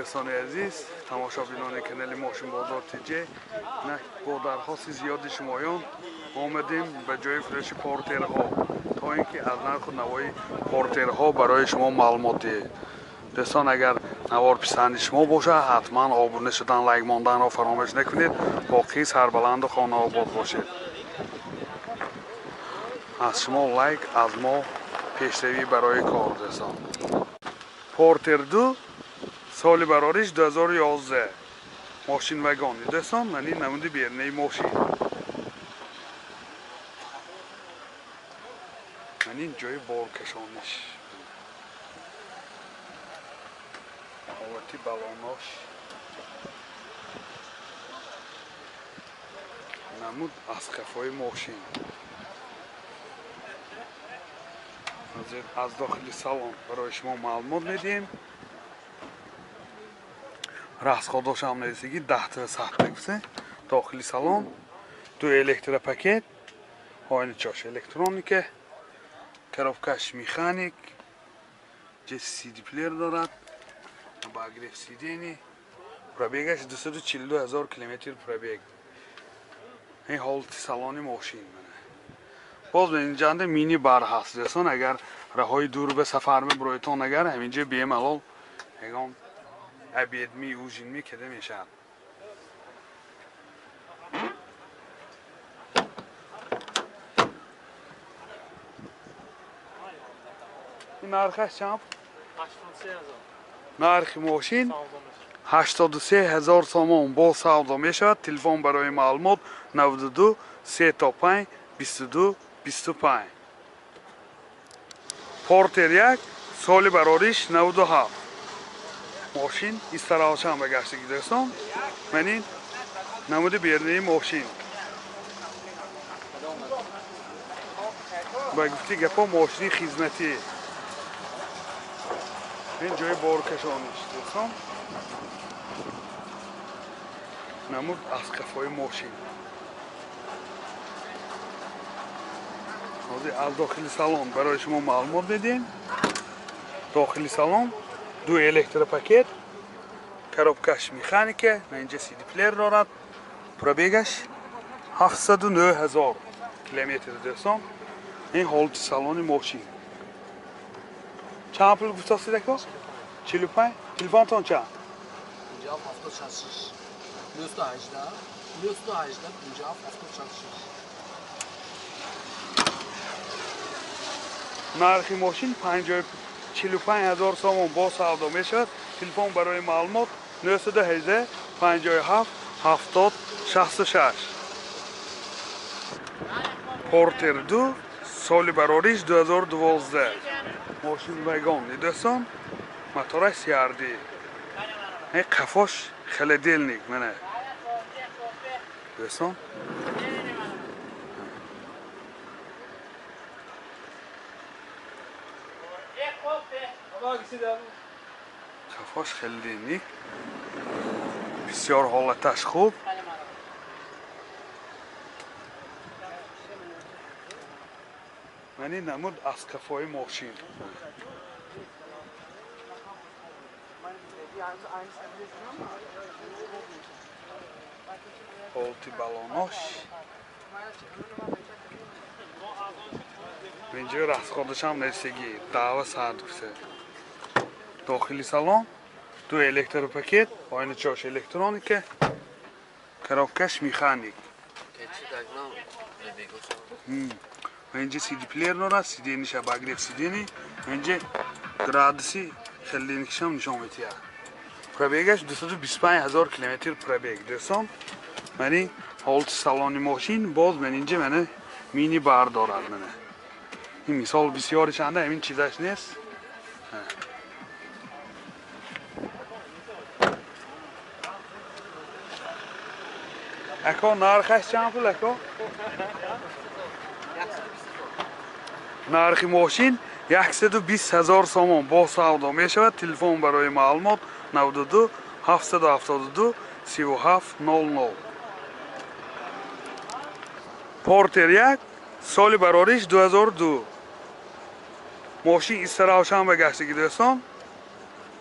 دوستان عزیز تماشابینان کانال ماشین بازار تیجی نه با درخواست زیاد شمایان آمدیم به جای فروش پورترها تا اینکه از نرخ و نوای پورترها برای شما معلومات دهیم. دوستان اگر نوار پسند شما باشه حتما آبونه شدن لایک ماندن را فراموش نکنید. باقی سربلند و خانه آباد باشید. از شما لایک از ما پیشروی برای کار دوستان. پورتر 2 سال براریش 2011 ماشین وگانی دوستان. من این نمونده بیرنه ماشین من این جای بارکشانش حالتی بلاناش نمود از خفای ماشین از داخل سالن برای شما معلومات میدیم. راسخوداش هم نزدیکی 10 تا ساعت بگذره. داخل سالن دو الکتروپاکت آینه چاش الکترونیکه کروبکش میخانیک جس سی دی پلیر دارد با اگریف سی دی نی پرابیگش 242,000 کیلومتر پرابیگ. این حالت سالن ماشین باز به اینجا مینی بار هست دوستان. اگر راههای دور به سفر میبرویتون اگر همینجا بیم الان هنگام ابید می اوجین می کده میشن. این نرخش چند؟ 83,000. نرخ ماشین 83,000 تومان با سودا میشود. تلفن برای معلومات 92 35 22 25. پورتر 1 سال براریش 97 ماشین استراحت هم بگشتگی دوستان. من این نمود بیرنه ماشین با گفتی گپا ماشینی خدمتی این جای بارکشانش دوستان. نمود از کفای ماشین از داخل سالن برای شما معلومات میدیم. داخل سالن دو الکتروپاکت کروبکش میخانیکه من اینجا سی دی پلیر دارد پرابیگش 709,000 کیلومتر دوستان. این حالت سالن ماشین چند پول گفت هستید اکا؟ 45 تلفن تان چند؟ اینجا 766 218 اینجا 766 نرخ ماشین 45,000 تومان با سودا میشود. تلفن برای معلومات 918 57 70 66. پورتر 2 سال براریش 2012 ماشین وگانی دوستان. موتورش سیاردی این قفاش خیلی دلنیک منه دوستان. قفاش خیلی دلنیک بسیار حالتش خوب. من این نمود از کفای ماشین حالتی بلاناش اینجا رستخودش هم نرسیگی دعوه ساعت گفته. داخلی سالن دو الکتروپاکت آینه چاش الکترونیکه کروبکش میخانیک اینجا سی دی پلیر دارد. سی دی نیشه با اگریف سی دی نی اینجا گرادسی خیلی نکشم نشان میتیه. پرابیگش 225,000 کیلومتر پرابیگ دوستان. من این حالت سالن ماشین باز من اینجا من مینی بار دارد. من این مثال بسیاری چنده همین چیزش نیست. اکا نرخش چند پول اکا؟ نرخ ماشین 120,000 تومان با سودا می شود. تلفن برای معلومات 92 772 3700. پورتر 1 سال براریش 2002 ماشین استراحت هم بگشتگی دوستان.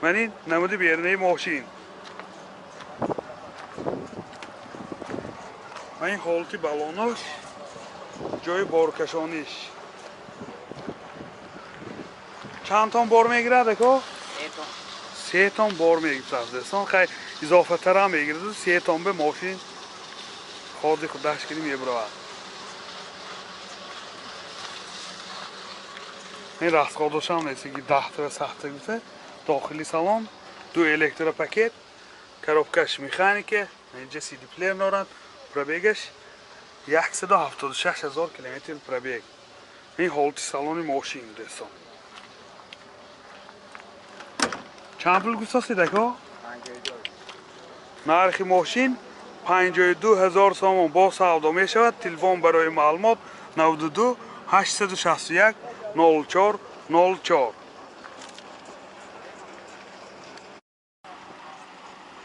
من این نمود بیرونی ماشین. من این حالتی بالونش جای بارکشانیش چند تان بار میگیرد که؟ 3 تان بار میگیرد دستان خیلی اضافه تر هم میگیرد 3 تان به ماشین خودی خود داشت کنی میبرود این راست خودش هم نیست که 10 تا سخته گفته داخلی سالن 2 الکتروپاکت коробкаш механике اینجا سی دی پلیر دارد پرابیگش 176,000 کیلومتر پرابیگ این حالتی سالن ماشین دستان چند پول گفته دکا؟ نرخ ماشین 52,000 سوم با سودا می شود تلفن برای معلومات 92 861 04 04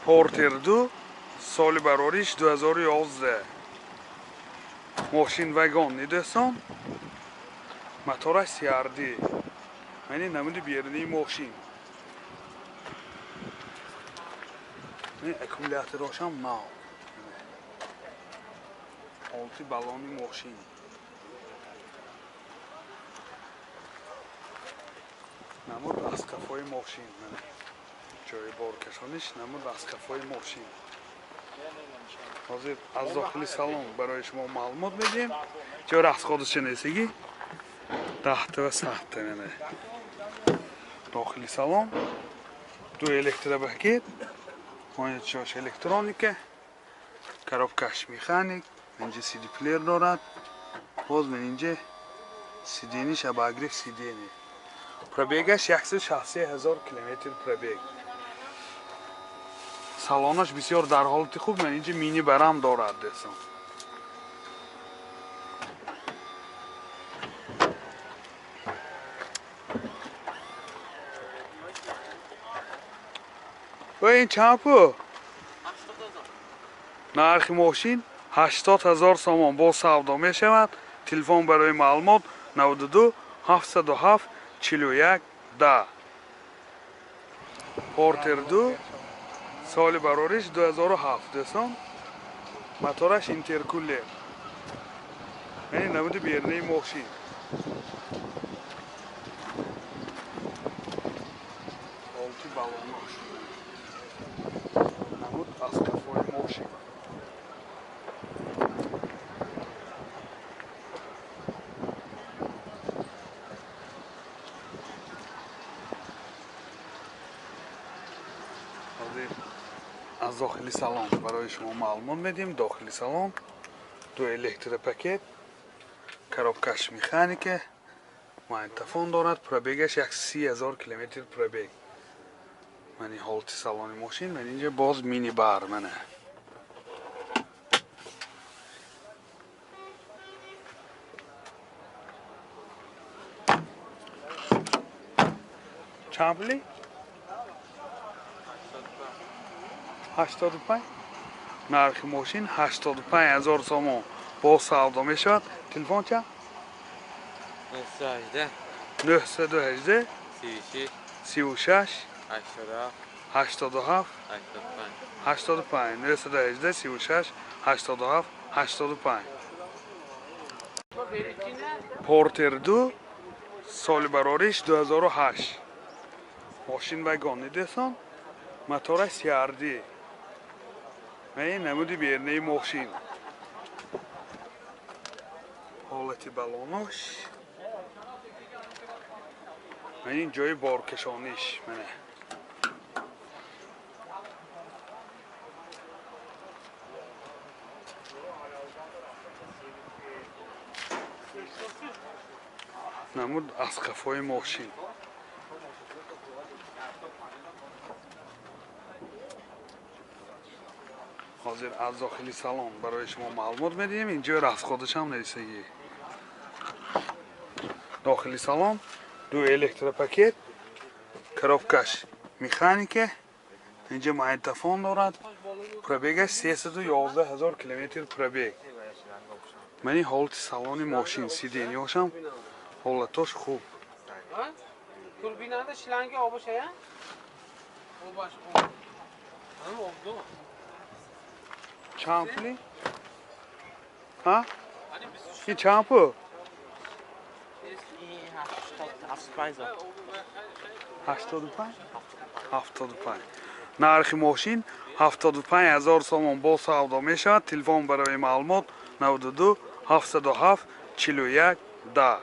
پورتر 2 سال براریش 2011 ماشین وگان ندستان موتورش سیاردی یعنی نمود بیرونی ماشین این اکومولاتورش هم نو حالتی بالونی ماشین نمود از کفای ماشین جای بارکشانش نمود از کفای ماشین حاضر از داخلی سالن برای شما معلومات میدیم جای راست خودش نیستگی 10 تا و 100 تا داخلی سالن 2 الکتروپاکت این چاش الکترونیکه коробкаш механик اینجا سی دی پلیر دارد باز من اینجا سی دی نیش با اگریف سی دی نی پرابیگش 160,000 کیلومتر پرابیگ سالانش بسیار در حالت خوب من اینجا مینی برام دارد دستم و این چند نرخ ماشین 80,000 سوم با سودا می شود تلفن برای معلومات 92 707 41 10 پورتر 2 سال براریش 2007 دستان موتورش اینترکولر یعنی نمود بیرونی ماشین حالتی بالونش نمود از کفای ماشین از داخلی سالن برای شما معلومات میدیم داخلی سالن 2 الکتروپاکت коробкаш механике магнитофон دارد پرابیگش 130,000 کیلومتر پرابیگ من این حالتی سالن ماشین من اینجا باز مینی بار منه چند پولی؟ 85 نرخ ماشین 85,000 سوم با سودا می شود تلفن چند؟ 918 36 87 85 918 36 87 85 پورتر 2 سال براریش 2008 ماشین وگان ندستان موتورش سیاردی این نمودی بیرونی ماشین حالتی بالونش این جای بارکشانیش منه نمود از کفای ماشین حاضر از داخلی سالن برای شما معلومات میدیم اینجا راست خودش هم نیستگی داخلی سالن 2 الکتروپاکت коробкаш механике اینجا магнитофон دارد پرابیگش 311,000 کیلومتر پرابیگ من این حالت سالن ماشین سیدینی هاشم حالتاش خوب توربیناده شلنگ آبش هست؟ Hamma oldu. چند پولی؟ ها؟ این چند پول؟ 85 75 нархи мошин 75000 сомон бо савдо мешавад. телефон барои маълумот 92 707 41 10